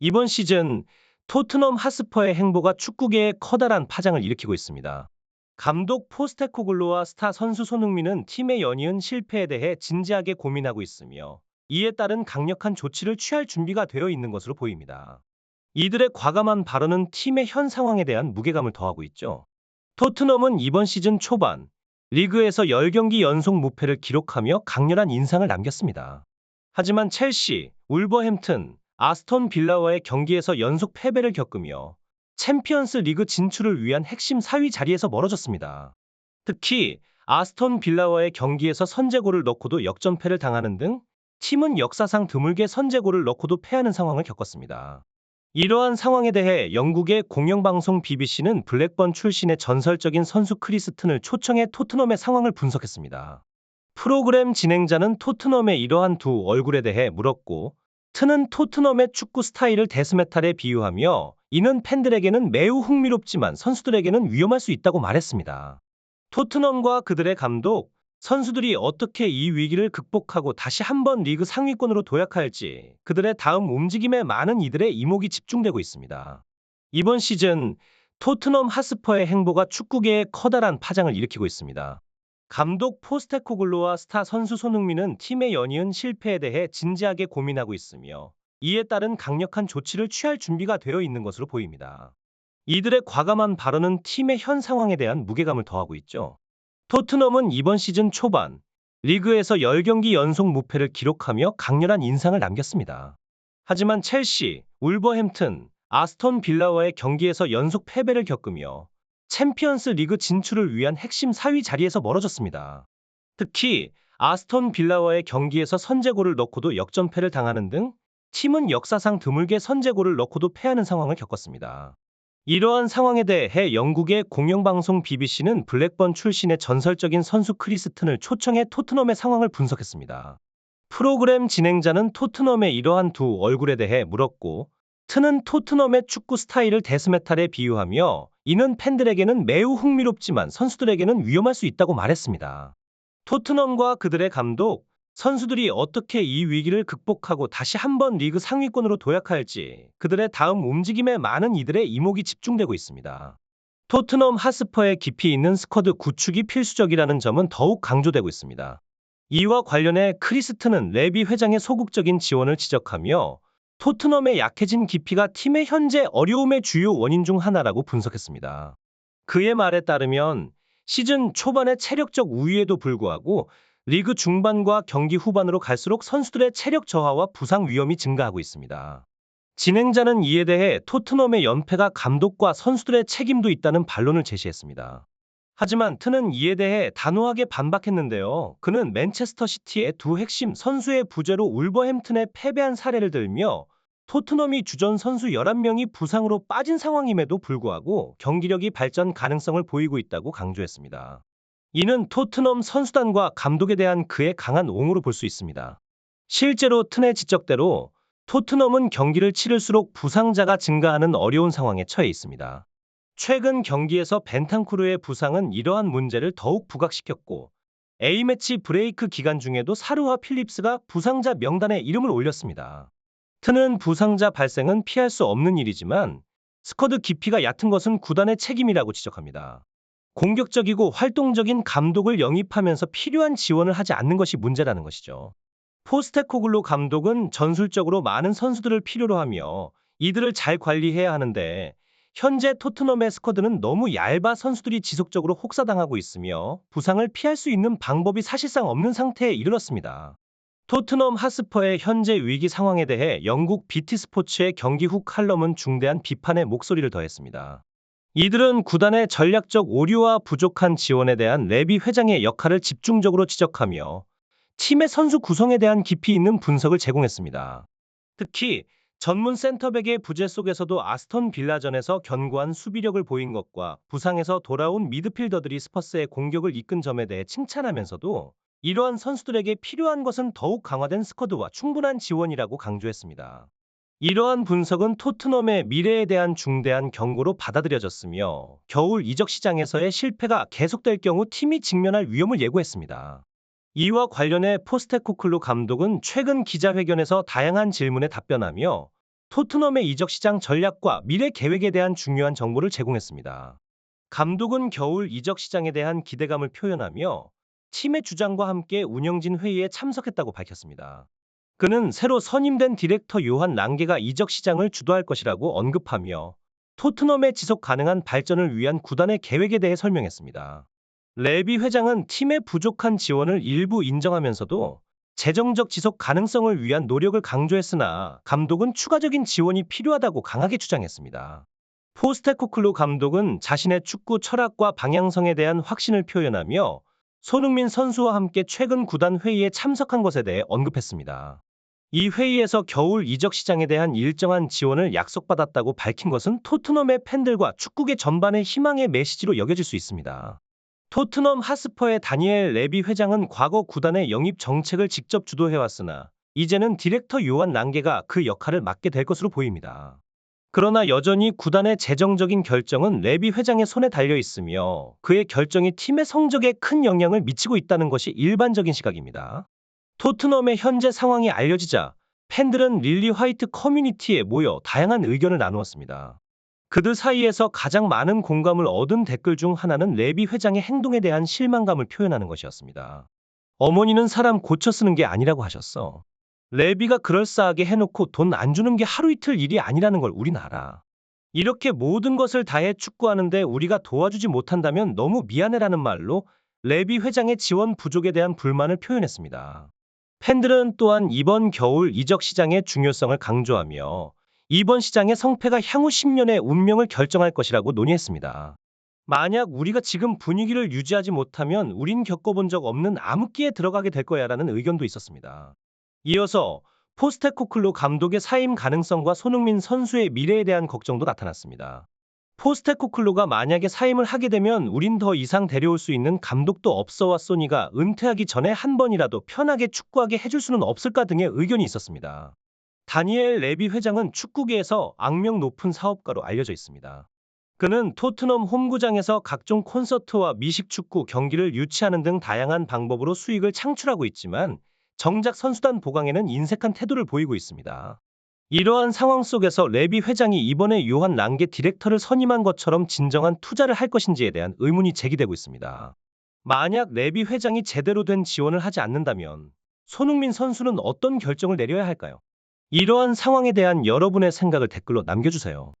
이번 시즌 토트넘 하스퍼의 행보가 축구계에 커다란 파장을 일으키고 있습니다. 감독 포스테코글루와 스타 선수 손흥민은 팀의 연이은 실패에 대해 진지하게 고민하고 있으며 이에 따른 강력한 조치를 취할 준비가 되어 있는 것으로 보입니다. 이들의 과감한 발언은 팀의 현 상황에 대한 무게감을 더하고 있죠. 토트넘은 이번 시즌 초반 리그에서 10경기 연속 무패를 기록하며 강렬한 인상을 남겼습니다. 하지만 첼시, 울버햄튼, 아스톤 빌라와의 경기에서 연속 패배를 겪으며 챔피언스 리그 진출을 위한 핵심 4위 자리에서 멀어졌습니다. 특히 아스톤 빌라와의 경기에서 선제골을 넣고도 역전패를 당하는 등 팀은 역사상 드물게 선제골을 넣고도 패하는 상황을 겪었습니다. 이러한 상황에 대해 영국의 공영방송 BBC는 블랙번 출신의 전설적인 선수 크리스튼을 초청해 토트넘의 상황을 분석했습니다. 프로그램 진행자는 토트넘의 이러한 두 얼굴에 대해 물었고, 트는 토트넘의 축구 스타일을 데스메탈에 비유하며 이는 팬들에게는 매우 흥미롭지만 선수들에게는 위험할 수 있다고 말했습니다. 토트넘과 그들의 감독, 선수들이 어떻게 이 위기를 극복하고 다시 한번 리그 상위권으로 도약할지 그들의 다음 움직임에 많은 이들의 이목이 집중되고 있습니다. 이번 시즌 토트넘 하스퍼의 행보가 축구계에 커다란 파장을 일으키고 있습니다. 감독 포스테코글루와 스타 선수 손흥민은 팀의 연이은 실패에 대해 진지하게 고민하고 있으며 이에 따른 강력한 조치를 취할 준비가 되어 있는 것으로 보입니다. 이들의 과감한 발언은 팀의 현 상황에 대한 무게감을 더하고 있죠. 토트넘은 이번 시즌 초반 리그에서 10경기 연속 무패를 기록하며 강렬한 인상을 남겼습니다. 하지만 첼시, 울버햄튼, 아스톤 빌라와의 경기에서 연속 패배를 겪으며 챔피언스 리그 진출을 위한 핵심 4위 자리에서 멀어졌습니다. 특히 아스톤 빌라와의 경기에서 선제골을 넣고도 역전패를 당하는 등 팀은 역사상 드물게 선제골을 넣고도 패하는 상황을 겪었습니다. 이러한 상황에 대해 영국의 공영방송 BBC는 블랙번 출신의 전설적인 선수 크리스튼을 초청해 토트넘의 상황을 분석했습니다. 프로그램 진행자는 토트넘의 이러한 두 얼굴에 대해 물었고, 트는 토트넘의 축구 스타일을 데스메탈에 비유하며 이는 팬들에게는 매우 흥미롭지만 선수들에게는 위험할 수 있다고 말했습니다. 토트넘과 그들의 감독, 선수들이 어떻게 이 위기를 극복하고 다시 한번 리그 상위권으로 도약할지 그들의 다음 움직임에 많은 이들의 이목이 집중되고 있습니다. 토트넘 하스퍼의 깊이 있는 스쿼드 구축이 필수적이라는 점은 더욱 강조되고 있습니다. 이와 관련해 크리스트는 레비 회장의 소극적인 지원을 지적하며 토트넘의 약해진 깊이가 팀의 현재 어려움의 주요 원인 중 하나라고 분석했습니다. 그의 말에 따르면 시즌 초반의 체력적 우위에도 불구하고 리그 중반과 경기 후반으로 갈수록 선수들의 체력 저하와 부상 위험이 증가하고 있습니다. 진행자는 이에 대해 토트넘의 연패가 감독과 선수들의 책임도 있다는 반론을 제시했습니다. 하지만 트는 이에 대해 단호하게 반박했는데요. 그는 맨체스터 시티의 두 핵심 선수의 부재로 울버햄튼에 패배한 사례를 들며 토트넘이 주전 선수 11명이 부상으로 빠진 상황임에도 불구하고 경기력이 발전 가능성을 보이고 있다고 강조했습니다. 이는 토트넘 선수단과 감독에 대한 그의 강한 옹호로 볼 수 있습니다. 실제로 트의 지적대로 토트넘은 경기를 치를수록 부상자가 증가하는 어려운 상황에 처해 있습니다. 최근 경기에서 벤탄쿠르의 부상은 이러한 문제를 더욱 부각시켰고 A매치 브레이크 기간 중에도 사르와 필립스가 부상자 명단에 이름을 올렸습니다. 트는 부상자 발생은 피할 수 없는 일이지만 스쿼드 깊이가 얕은 것은 구단의 책임이라고 지적합니다. 공격적이고 활동적인 감독을 영입하면서 필요한 지원을 하지 않는 것이 문제라는 것이죠. 포스테코글루 감독은 전술적으로 많은 선수들을 필요로 하며 이들을 잘 관리해야 하는데 현재 토트넘의 스쿼드는 너무 얇아 선수들이 지속적으로 혹사당하고 있으며 부상을 피할 수 있는 방법이 사실상 없는 상태에 이르렀습니다. 토트넘 하스퍼의 현재 위기 상황에 대해 영국 BT스포츠의 경기 후 칼럼은 중대한 비판의 목소리를 더했습니다. 이들은 구단의 전략적 오류와 부족한 지원에 대한 레비 회장의 역할을 집중적으로 지적하며 팀의 선수 구성에 대한 깊이 있는 분석을 제공했습니다. 특히 전문 센터백의 부재 속에서도 아스톤 빌라전에서 견고한 수비력을 보인 것과 부상에서 돌아온 미드필더들이 스퍼스의 공격을 이끈 점에 대해 칭찬하면서도 이러한 선수들에게 필요한 것은 더욱 강화된 스쿼드와 충분한 지원이라고 강조했습니다. 이러한 분석은 토트넘의 미래에 대한 중대한 경고로 받아들여졌으며 겨울 이적 시장에서의 실패가 계속될 경우 팀이 직면할 위험을 예고했습니다. 이와 관련해 포스테코글루 감독은 최근 기자회견에서 다양한 질문에 답변하며 토트넘의 이적 시장 전략과 미래 계획에 대한 중요한 정보를 제공했습니다. 감독은 겨울 이적 시장에 대한 기대감을 표현하며 팀의 주장과 함께 운영진 회의에 참석했다고 밝혔습니다. 그는 새로 선임된 디렉터 요한 랑게가 이적 시장을 주도할 것이라고 언급하며 토트넘의 지속 가능한 발전을 위한 구단의 계획에 대해 설명했습니다. 레비 회장은 팀의 부족한 지원을 일부 인정하면서도 재정적 지속 가능성을 위한 노력을 강조했으나 감독은 추가적인 지원이 필요하다고 강하게 주장했습니다. 포스테코글루 감독은 자신의 축구 철학과 방향성에 대한 확신을 표현하며 손흥민 선수와 함께 최근 구단 회의에 참석한 것에 대해 언급했습니다. 이 회의에서 겨울 이적 시장에 대한 일정한 지원을 약속받았다고 밝힌 것은 토트넘의 팬들과 축구계 전반의 희망의 메시지로 여겨질 수 있습니다. 토트넘 하스퍼의 다니엘 레비 회장은 과거 구단의 영입 정책을 직접 주도해왔으나 이제는 디렉터 요한 랑게가 그 역할을 맡게 될 것으로 보입니다. 그러나 여전히 구단의 재정적인 결정은 레비 회장의 손에 달려 있으며 그의 결정이 팀의 성적에 큰 영향을 미치고 있다는 것이 일반적인 시각입니다. 토트넘의 현재 상황이 알려지자 팬들은 릴리 화이트 커뮤니티에 모여 다양한 의견을 나누었습니다. 그들 사이에서 가장 많은 공감을 얻은 댓글 중 하나는 레비 회장의 행동에 대한 실망감을 표현하는 것이었습니다. 어머니는 사람 고쳐 쓰는 게 아니라고 하셨어. 레비가 그럴싸하게 해놓고 돈 안 주는 게 하루 이틀 일이 아니라는 걸 우린 알아. 이렇게 모든 것을 다해 축구하는데 우리가 도와주지 못한다면 너무 미안해라는 말로 레비 회장의 지원 부족에 대한 불만을 표현했습니다. 팬들은 또한 이번 겨울 이적 시장의 중요성을 강조하며 이번 시장의 성패가 향후 10년의 운명을 결정할 것이라고 논의했습니다. 만약 우리가 지금 분위기를 유지하지 못하면 우린 겪어본 적 없는 암흑기에 들어가게 될 거야라는 의견도 있었습니다. 이어서 포스테코글루 감독의 사임 가능성과 손흥민 선수의 미래에 대한 걱정도 나타났습니다. 포스테코글루가 만약에 사임을 하게 되면 우린 더 이상 데려올 수 있는 감독도 없어와 소니가 은퇴하기 전에 한 번이라도 편하게 축구하게 해줄 수는 없을까 등의 의견이 있었습니다. 다니엘 레비 회장은 축구계에서 악명 높은 사업가로 알려져 있습니다. 그는 토트넘 홈구장에서 각종 콘서트와 미식축구 경기를 유치하는 등 다양한 방법으로 수익을 창출하고 있지만 정작 선수단 보강에는 인색한 태도를 보이고 있습니다. 이러한 상황 속에서 레비 회장이 이번에 요한 랑게 디렉터를 선임한 것처럼 진정한 투자를 할 것인지에 대한 의문이 제기되고 있습니다. 만약 레비 회장이 제대로 된 지원을 하지 않는다면 손흥민 선수는 어떤 결정을 내려야 할까요? 이러한 상황에 대한 여러분의 생각을 댓글로 남겨주세요.